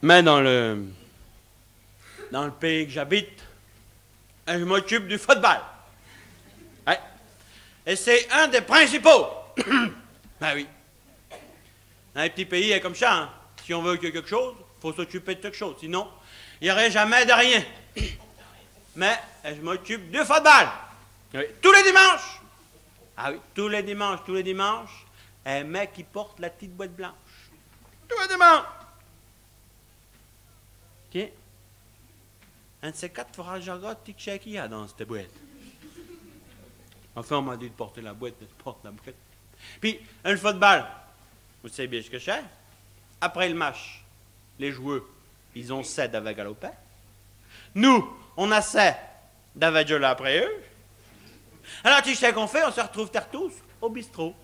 Mais dans le pays que j'habite, je m'occupe du football. Ouais. Et c'est un des principaux. Ben oui. Dans les petits pays, c'est comme ça. Hein. Si on veut quelque chose, il faut s'occuper de quelque chose. Sinon, il n'y aurait jamais de rien. Mais je m'occupe du football. Oui. Tous les dimanches. Ah oui, tous les dimanches, un mec qui porte la petite boîte blanche. Tous les dimanches. Tiens, un de ces quatre, il faudra que je regarde ce qu'il y a dans cette boîte. Enfin, on m'a dit de porter la boîte, je porte la boîte. Puis, le football, vous savez bien ce que c'est. Après le match, les joueurs, ils ont 7 avec galopin. Nous, on a 7 d'avec là après eux. Alors, tu sais qu'on fait, on se retrouve tous au bistrot.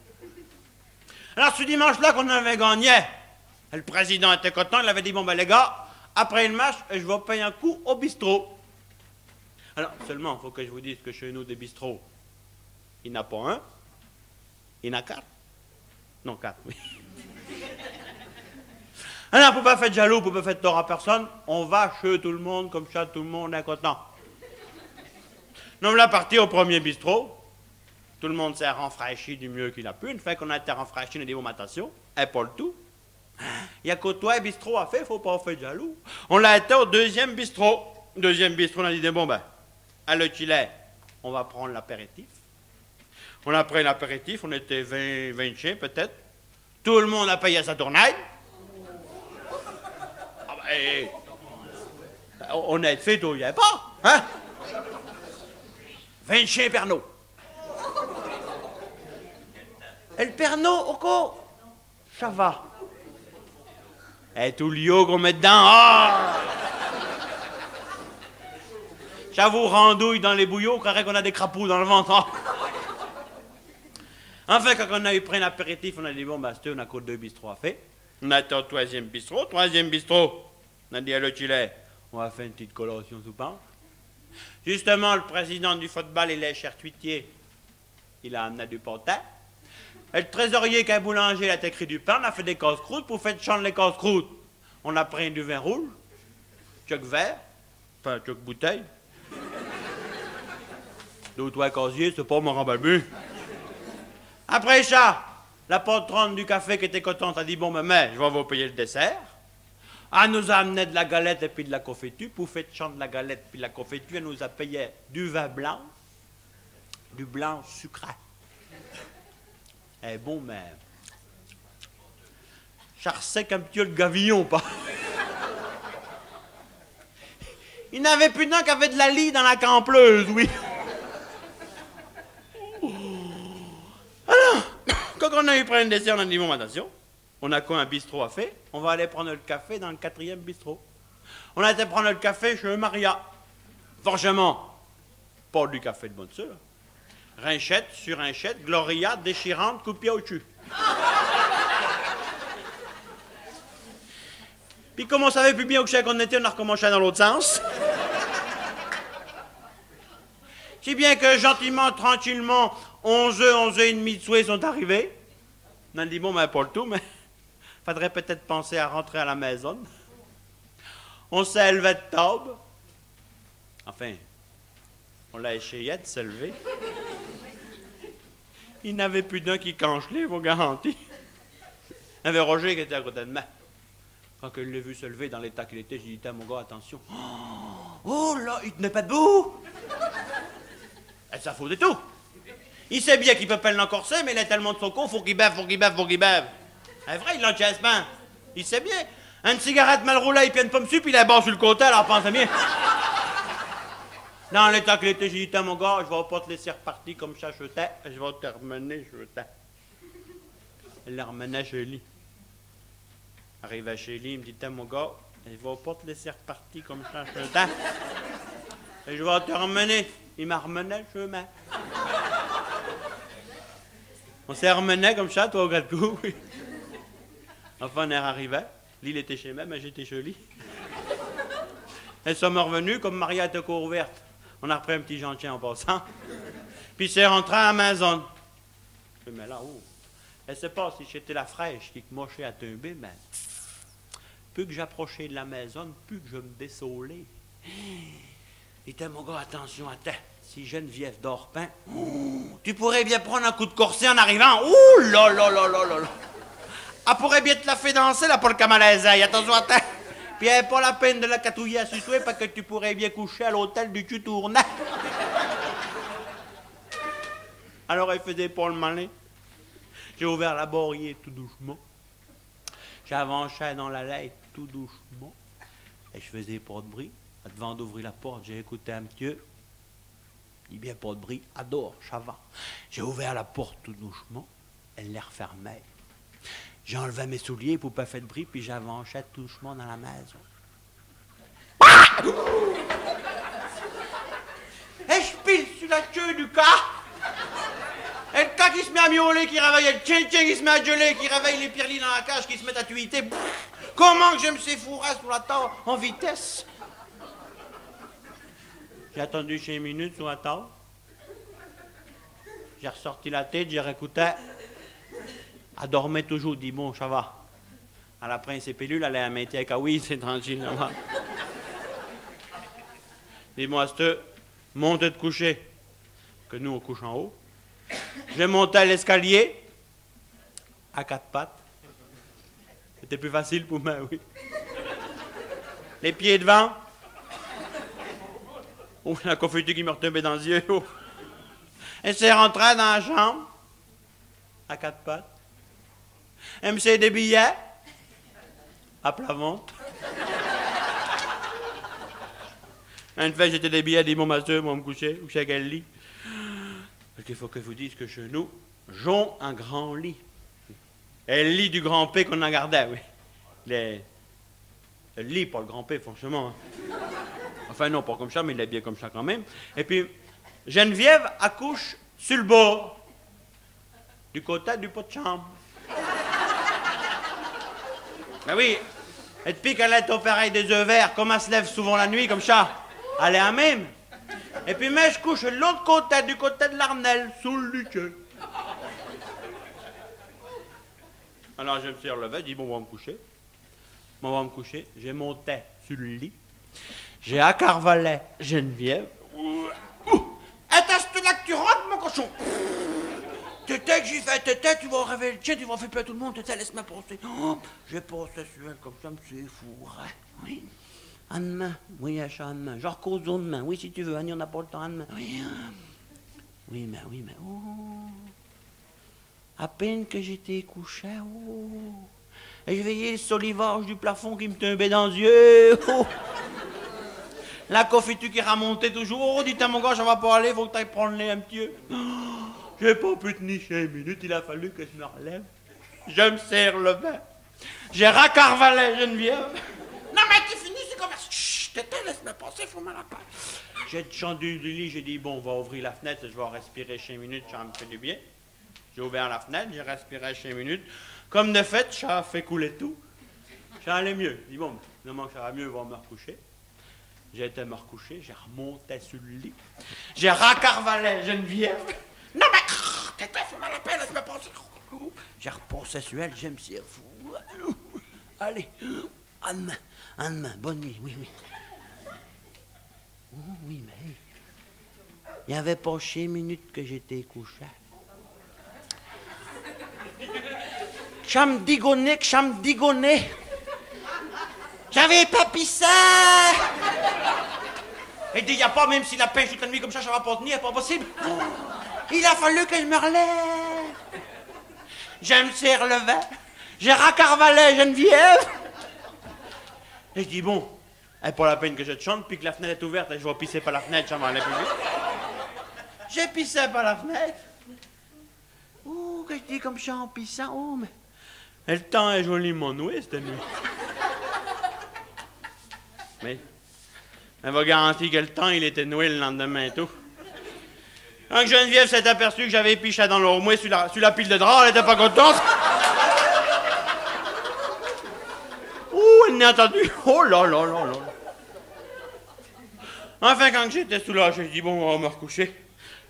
Alors, ce dimanche-là qu'on avait gagné, le président était content, il avait dit, bon ben les gars, après le match, je vais payer un coup au bistrot. Alors, seulement, il faut que je vous dise que chez nous, des bistrots, il n'y en a pas un, il y en a 4. Non, 4, oui. Alors, pour ne pas faire jaloux, pour ne pas faire tort à personne, on va chez tout le monde, comme ça, tout le monde est content. Nous voilà partis au premier bistrot. Tout le monde s'est renfraîchi du mieux qu'il a pu. Une fois qu'on a été renfraîchi, on a dit, bon, attention, et pas le tout. Il y a qu'au toi, bistrot à faire, il ne faut pas faire jaloux. On l'a été au deuxième bistrot. Deuxième bistrot, on a dit, bon, ben, à le Chilais, on va prendre l'apéritif. On a pris l'apéritif, on était 20 chiens peut-être. Tout le monde a payé sa tournaille. Ah ben, on a fait tout, il n'y avait pas, hein? 20 chiens Pernod. Et le Pernod, au coup, ça va. Et tout l'eau qu'on met dedans, ah! Ça vous randouille dans les bouillots, carré qu'on a des crapauds dans le ventre. Ah! Enfin, quand on a eu pris l'apéritif, on a dit, bon, ben, on a encore 2 bistrots à faire. On a été au troisième bistrot. On a dit à le Chilais, on va faire une petite collation sous pain. Justement, le président du football, il est charcutier. Il a amené du potin. Et le trésorier qui est boulanger, il a écrit du pain. On a fait des casse-croûtes pour faire chanter les casse-croûtes. On a pris du vin rouge, choc vert, enfin, choc bouteille. 2 ou 3 casiers, c'est pas mon rembalbu. Après ça, la patronne du café qui était contente a dit, bon, mais je vais vous payer le dessert. Elle nous a amené de la galette et puis de la confiture. Pour faire chanter de la galette puis de la confiture, elle nous a payé du vin blanc, du blanc sucré. Eh bon, mais... Charsec un petit le gavillon, pas. Il n'avait plus d'un qu'avait de la lie dans la campleuse, oui. Alors, quand on a eu pris un dessert, on a dit, bon, attention, on a quoi un bistrot à faire? On va aller prendre le café dans le 4e bistrot. On a été prendre le café chez Maria. Forcément, pas du café de bonne sœur. Rinchette sur rinchette, Gloria déchirante, coup de pied au cul. Puis comme on savait plus bien où qu'on était, on a recommencé dans l'autre sens. Si bien que gentiment, tranquillement, 11h30 de souhait sont arrivés. On a dit, bon, ben, pas le tout, mais faudrait peut-être penser à rentrer à la maison. On s'est élevé de table. Enfin, on l'a essayé de se lever. Il n'avait plus d'un qui canchelait, vous garantis. Il y avait Roger qui était à côté de moi. Quand je l'ai vu se lever dans l'état qu'il était, j'ai dit, mon gars, attention. Oh là, il tenait pas debout. Et ça fout de tout. Il sait bien qu'il peut pas l'encorser, mais il est tellement de son con, faut qu'il bave. C'est vrai, il l'encaisse bien. Il sait bien. Une cigarette mal roulée, il pienne pas dessus, puis il est bas sur le côté, alors pensez bien. Dans l'état qu'il était, j'ai dit, mon gars, je vais pas te laisser repartir comme ça, je vais te ramener, Elle la remenait chez lui. Arrivé chez lui, il me dit, mon gars, je vais pas te laisser repartir comme ça, et je vais te ramener. Il m'a ramené le chemin. On s'est ramené comme ça, toi, au gâteau, oui. Enfin, on est arrivé. L'île était chez moi, mais j'étais chez lui. Elles sont revenues, comme Maria était encore ouverte. On a repris un petit gentil en passant. Puis c'est rentré à la maison. Je dis, mais là, oh. Elle ne sait pas si j'étais la fraîche qui mochait à tomber, mais plus que j'approchais de la maison, plus que je me désolais. Il était, mon gars, attention, attends. Si Geneviève Dorpin, tu pourrais bien prendre un coup de corset en arrivant. Ouh là là là là là là. Elle pourrait bien te la faire danser, là, pour le Kamalazaï. Attention, attends. Puis elle n'a pas la peine de la catouiller à sucer parce que tu pourrais bien coucher à l'hôtel du Tutournat. Alors elle faisait pas le malin. J'ai ouvert la borrière tout doucement. J'avançais dans la lettre tout doucement. Et je faisais pas de bruit. Devant d'ouvrir la porte, j'ai écouté un petit. Il dit bien pas de bruit. Adore, ça va. J'ai ouvert la porte tout doucement. Elle les refermait. J'ai enlevé mes souliers pour pas faire de bruit, puis j'avançais tout doucement dans la maison. Ah! Et je pile sur la queue du cas. Et le cas qui se met à miauler, qui réveille le tien qui se met à gueuler, qui réveille les pirlis dans la cage, qui se met à tuiter. Comment que j'aime ces fourrasses sur la table en vitesse? J'ai attendu 5 minutes sur la table. J'ai ressorti la tête, j'ai réécouté. Elle dormait toujours, dit bon, ça va. Elle a pris ses pilules, elle a mis avec oui, c'est tranquille. Dis-moi, monte te coucher. Que nous, on couche en haut. J'ai monté à l'escalier, à 4 pattes. C'était plus facile pour moi, oui. Les pieds devant. Oh, la confiture qui me retombait dans les yeux. Oh. Elle s'est rentrée dans la chambre, à 4 pattes. Elle me s'est des billets, à plat ventre. Une fois, j'étais des billets, elle dit bon, ma soeur, moi, me coucher, ou chez quel lit. Parce qu'il faut que vous disiez que chez nous, j'ai un grand lit. Et le lit du grand P qu'on a gardé, oui. Le lit, pas le grand P, franchement. Hein. Enfin, non, pas comme ça, mais il est bien comme ça quand même. Et puis, Geneviève accouche sur le bord, du côté du pot de chambre. Ben oui, et depuis qu'elle est opérée des œufs verts, comme elle se lève souvent la nuit, comme ça, elle est à même. Et puis, mais je couche de l'autre côté, du côté de l'Arnelle, sous le lit. Alors, je me suis relevé, je dis, bon, on va me coucher. On va me coucher. J'ai monté sur le lit. J'ai accarvalé Geneviève. Est-ce là que tu rentres, mon cochon? Tété que j'y fais, tété, tu vas réveiller le tien, tu vas faire peur tout le monde, tété, laisse-moi passer. Oh, j'ai passé sur elle comme ça, c'est fou. Oui. À demain. Oui, achat à demain. Genre cause demain. Oui, si tu veux, Annie, on n'a pas le temps à demain. Oui. Oui, mais. Oh. À peine que j'étais couché, oh. Et je voyais le solivage du plafond qui me tombait dans les yeux. Oh. La confiture qui remontait toujours. Oh, dis-toi, mon gars, ça va pas aller, faut que tu ailles prendre les un petit peu. Oh. J'ai pas pu tenir 5 minutes, il a fallu que je me relève. Je me serre le vin. J'ai racarvalé Geneviève. Non, mais tu finis, c'est comme ça. Chut, tété, laisse-moi passer, faut mal à part. J'ai descendu du lit, j'ai dit, bon, on va ouvrir la fenêtre, je vais respirer 5 minutes, ça me fait du bien. J'ai ouvert la fenêtre, j'ai respiré 5 minutes. Comme de fait, ça a fait couler tout. Ça allait mieux. J'ai dit, bon, finalement, ça va mieux, on va me recoucher. J'ai été me recoucher, j'ai remonté sur le lit. J'ai racarvalé Geneviève. Non, mais, tété, faut mal à peine, laisse-moi passer. J'ai repassé sur elle, j'aime si fou. Allez, à demain, bonne nuit, oui. Oh, oui, mais il n'y avait pas 5 minutes que j'étais couché. Chamdigonné. J'avais pas pissé. Il dit, il n'y a pas, même si la pêche toute la nuit comme ça va pas tenir, pas possible. Il a fallu que je me relève. Je me suis relevé. J'ai racarvalé Geneviève. Et je dis, bon, elle n'est pas la peine que je te chante, puis que la fenêtre est ouverte et je vais pisser par la fenêtre, ça m'en est plus vite. J'ai pissé par la fenêtre. Oh, que je dis comme ça en pissant, oh, mais... Et le temps est joliment noué, cette nuit. Mais, elle va garantir que le temps, il était noué le lendemain et tout. Quand Geneviève s'est aperçue que j'avais piché dans l'ormeau sur la pile de drap, elle était pas contente. Oh, elle n'a entendu. Oh là. Enfin, quand j'étais soulagé, j'ai dit, bon, on va me recoucher.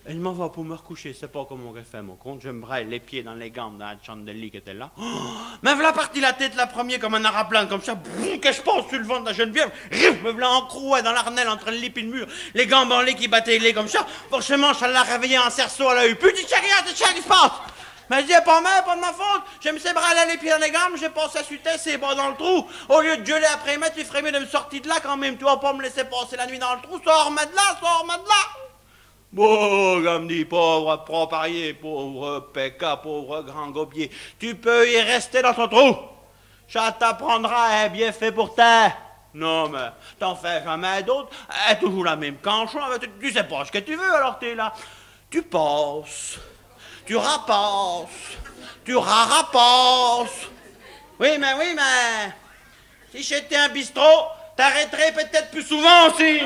Et je m'en vais pour me recoucher, c'est pas comment on fait mon compte. Je me braille les pieds dans les gambes dans la chambre de lit qui était là. Oh, me voilà parti la tête la première comme un araplane, comme ça, boum, que je passe sur le ventre de la Geneviève, me voilà encroué dans l'arnelle entre le lit et le mur, les gambes en lait qui battaient les comme ça. Forcément, ça l'a réveillé en cerceau, elle a eu petit chérie, qu'est-ce qui se passe? Mais je dis, pas de ma faute. Je me suis bralé les pieds dans les gambes, j'ai passé à suiter ses bras dans le trou. Au lieu de gueuler après mettre, il ferait mieux de me sortir de là quand même. Tu vas pas me laisser passer la nuit dans le trou, sors-moi de là, sors-moi de là. Bon, comme dit, pauvre proparié, pauvre péca, pauvre grand gobier, tu peux y rester dans ton trou. Ça t'apprendra un bien fait pour toi. Non, mais t'en fais jamais d'autre. Elle est toujours la même canchon, tu sais pas ce que tu veux, alors t'es là. Tu passes, tu rapasses, tu rarapasses. Oui, mais, si j'étais un bistrot, t'arrêterais peut-être plus souvent aussi.